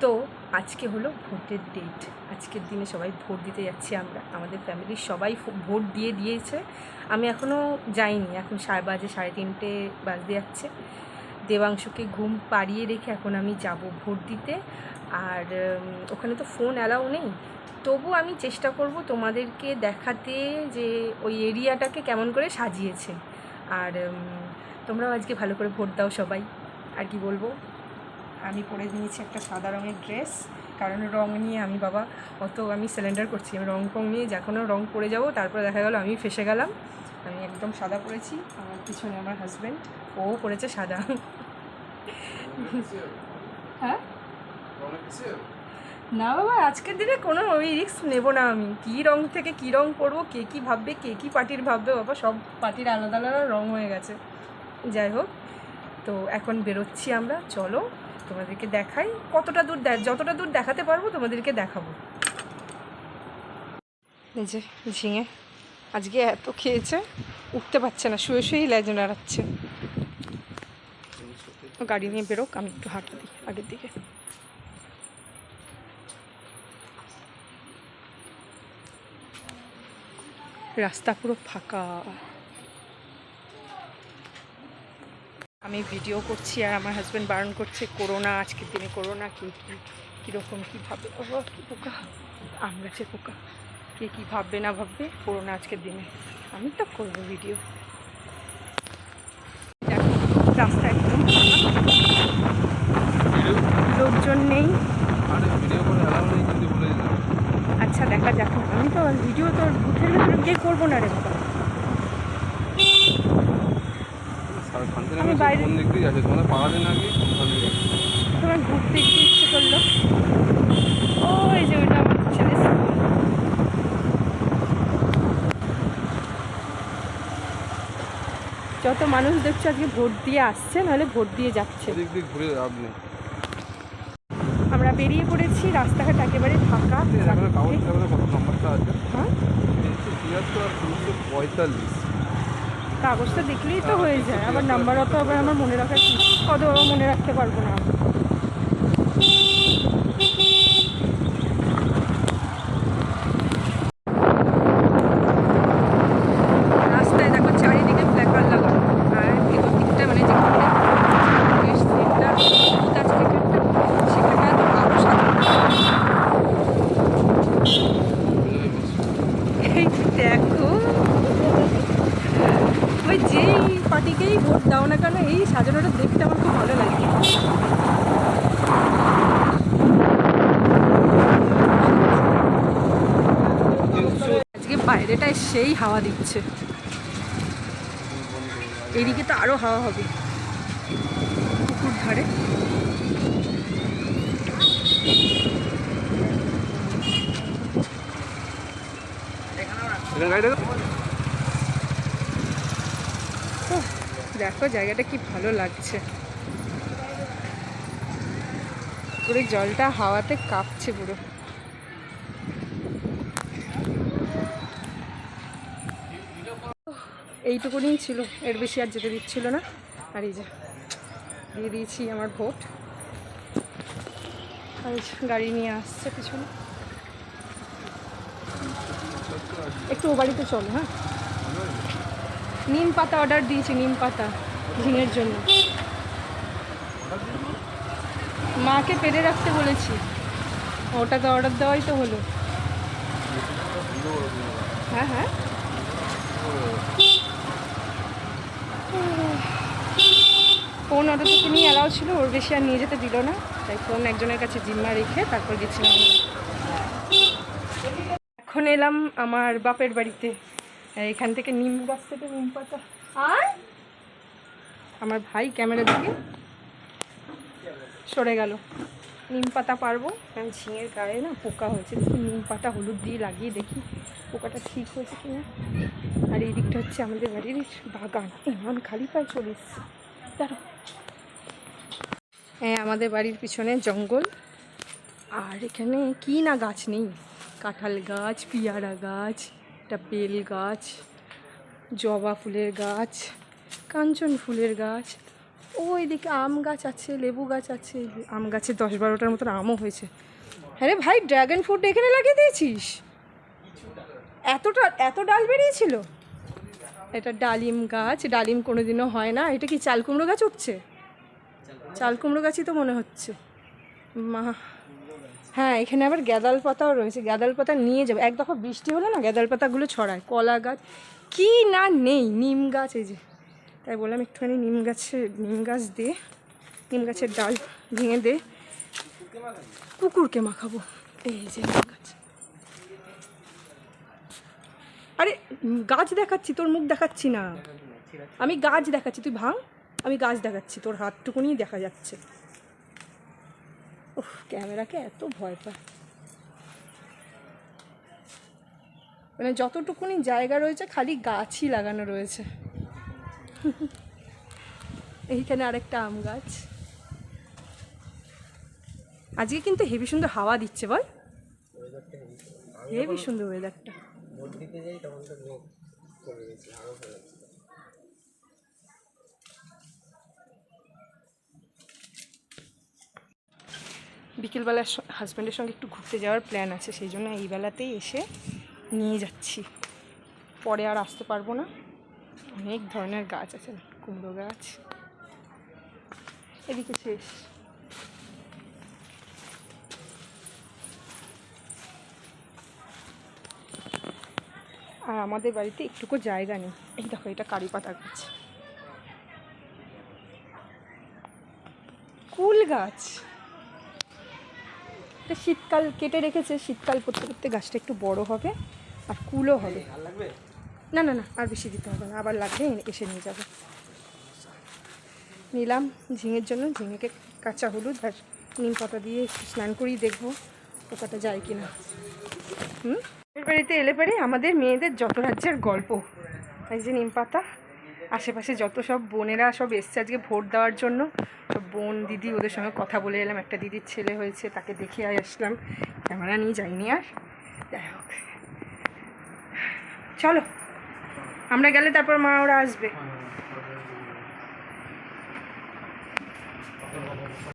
তো আজকে হলো ভোটের ডেট। আজকের দিনে সবাই ভোট দিতে যাচ্ছি আমরা, আমাদের ফ্যামিলির সবাই ভোট দিয়েছে। আমি এখনও যাইনি, এখন বাজে 3:30 বাজতে যাচ্ছে। দেবাংশুকে ঘুম পাড়িয়ে রেখে এখন আমি যাব ভোট দিতে। আর ওখানে তো ফোন অ্যালাউ নেই, তবু আমি চেষ্টা করব তোমাদেরকে দেখাতে যে ওই এরিয়াটাকে কেমন করে সাজিয়েছে। আর তোমরাও আজকে ভালো করে ভোট দাও সবাই। আর কি বলবো, আমি পরে নিয়েছি একটা সাদা রঙের ড্রেস, কারণ রঙ নিয়ে আমি আমি সিলিন্ডার করছি, আমি রঙ নিয়ে যখনও রঙ পরে যাব তারপরে দেখা গেল আমি ফেসে গেলাম। আমি একদম সাদা পরেছি, আমার পিছনে আমার হাজব্যান্ড, ও পরেছে সাদা। হ্যাঁ না বাবা, আজকের দিনে কোনো ওই রিস্ক নেব না। আমি কী রঙ থেকে কী রঙ পরবো, কে কী ভাববে, কে কী পার্টির ভাববে, বাবা সব পার্টির আলাদা আলাদা রঙ হয়ে গেছে। যাই হোক, তো এখন বেরোচ্ছি আমরা, চলো তোমাদেরকে দেখাই কতটা দূর, যতটা দূর দেখাতে পারবো তোমাদেরকে দেখাবো। এই যে ঝিঙে আজকে এত খেয়েছে, উঠতে পারছে না, শুয়ে শুয়েই লেজ নাড়াচ্ছে। গাড়ি নিয়ে বেরোক, আমি একটু হাঁটা দিই আগের দিকে। রাস্তা পুরো ফাঁকা, আমি ভিডিও করছি আর আমার হাজব্যান্ড বারণ করছে, করোনা আজকের দিনে করোনা, কে কীরকম কী ভাববে, বাবা কী পোকা, আম গাছের পোকা, কে কী ভাববে না ভাববে, করোনা আজকের দিনে, আমি তো করবো ভিডিও। দেখো রাস্তা একদম লোকজন নেই। আচ্ছা দেখা যাক, আমি তো ভিডিও তো বুথের ভেতরে গিয়ে করবো না রে বাবা, আমি বাইরে তোমার ঘুরতে গিয়ে ইচ্ছে করলো। ও এই যে ওইটা আমার ছেলে স্কুল। যত মানুষ দেখছো আজকে ভোট দিয়ে আসছে, নাহলে ভোট দিয়ে যাচ্ছে। আমরা বেরিয়ে পড়েছি, রাস্তাঘাট একেবারে ফাঁকা। কাগজটা দেখলেই তো হয়ে যায়, আবার নাম্বার অত আবার আমার মনে রাখার কত মনে রাখতে পারবো না। রাস্তায় দেখো চারিদিকে প্ল্যাকার্ড লাগানো, আর ভেতর দিকটা মানে দেখো ওই যেই পার্টিকেই ভোট দাও না কেন, এই সাজানোটা দেখতে আমার খুব ভালো লাগে। আজকে বাইরেটায় সেই হাওয়া দিচ্ছে, এইদিকে তো আরো হাওয়া হবে পুকুর ধারে। দেখো জায়গাটা কি ভালো লাগছে, পুরো জলটা হাওয়াতে কাঁপছে পুরো। এইটুকুনি ছিল, এর বেশি আর যেতে দিচ্ছিল না। আর এই যে দিয়ে দিয়েছি আমার ভোট, আর গাড়ি নিয়ে আসছে পিছনে। একটু ও বাড়িতে চলো। হ্যাঁ, নিম পাতা অর্ডার দিয়েছি, নিম পাতা ঝিঙের জন্য, মাকে পেরে রাখতে বলেছি, ওটা তো অর্ডার দেওয়াই তো হলো। হ্যাঁ হ্যাঁ, ফোন অটোটুকু নিয়ে অ্যালাউ ছিল, ওর বেশি আর নিয়ে যেতে দিল না, তাই ফোন একজনের কাছে জিম্মা রেখে তারপর গেছিলাম। এখন এলাম আমার বাপের বাড়িতে, এখান থেকে নিম গাছ থেকে নিম পাতা। আর আমার ভাই ক্যামেরা দিকে সরে গেল, নিম পাতা পারবো, কারণ ঝিঙের গায়ে না পোকা হয়েছে, দেখি নিম পাতা হলুদ দিয়ে লাগিয়ে দেখি পোকাটা ঠিক হয়েছে কিনা। আর এই দিকটা হচ্ছে আমাদের বাড়ির বাগান, এমন খালি পায়ে চলে এসছে। দাঁড়ো, হ্যাঁ আমাদের বাড়ির পিছনে জঙ্গল, আর এখানে কি না গাছ নেই, কাঁঠাল গাছ, পিয়ারা গাছ, একটা বেল গাছ, জবা ফুলের গাছ, কাঞ্চন ফুলের গাছ, ওইদিকে আম গাছ আছে, লেবু গাছ আছে, আম গাছে 10-12টার মতন আমও হয়েছে। হ্যাঁ রে ভাই, ড্রাগন ফ্রুট এখানে লাগিয়ে দিয়েছিস? এত ডাল বেরিয়েছিল? এটা ডালিম গাছ, ডালিম কোনোদিনও হয় না। এটা কি চাল কুমড়ো গাছ উঠছে? চাল কুমড়ো গাছই তো মনে হচ্ছে। মা, হ্যাঁ এখানে আবার গ্যাদাল পাতাও রয়েছে, গ্যাদাল পাতা নিয়ে যাবে। এক দফা বৃষ্টি হলে না গ্যাদাল পাতাগুলো ছড়ায়। কলা গাছ কি না নেই, নিম গাছ এই যে, তাই বললাম একটুখানি নিম গাছ দে, নিম গাছের ডাল ভেঙে দে, কুকুরকে মাখাবো। এই যে নিম গাছ। আরে গাছ দেখাচ্ছি, তোর মুখ দেখাচ্ছি না, আমি গাছ দেখাচ্ছি, তুই ভাঙ। আমি গাছ দেখাচ্ছি, তোর হাতটুকুনি দেখা যাচ্ছে। উফ, ক্যামেরাকে এত ভয় পায়। মানে যতটুকুনি জায়গা রয়েছে খালি গাছই লাগানো রয়েছে। এইখানে আরেকটা আম গাছ। আজকে কিন্তু হেভি সুন্দর হাওয়া দিচ্ছে, বল হেভি সুন্দর ওয়েদারটা। বিকেলবেলা হাজব্যান্ডের সঙ্গে একটু ঘুরতে যাওয়ার প্ল্যান আছে, সেই জন্য এই বেলাতেই এসে নিয়ে যাচ্ছি। পরে আর আসতে পারবো না। অনেক ধরনের গাছ আছে, কুমড়ো গাছ এদিকে শেষ। আর আমাদের বাড়িতে একটুকু জায়গা নেই। এই দেখো, এটা কারি পাতা গাছ, কুল গাছ। এটা শীতকাল কেটে রেখেছে, শীতকাল করতে করতে গাছটা একটু বড় হবে আর কুলও হবে। না না না, আর বেশি দিতে হবে না, আবার লাগবে এসে নিয়ে যাবে। নিলাম ঝিঙের জন্য, ঝিঙেকে কাঁচা হলুদ আর নিম পাতা দিয়ে স্নান করেই দেখবো পোকাটা যায় কিনা। বাড়িতে এলে পারে আমাদের মেয়েদের যত রাজ্যের গল্প। এই যে নিম পাতা, আশেপাশে যত সব বোনেরা সব এসছে আজকে ভোট দেওয়ার জন্য, সব বোন দিদি ওদের সঙ্গে কথা বলে এলাম। একটা দিদির ছেলে হয়েছে, তাকে দেখে আসলাম, ক্যামেরা নিয়ে যাইনি আর। যাই হোক, চলো আমরা গেলে তারপর মা ওরা আসবে।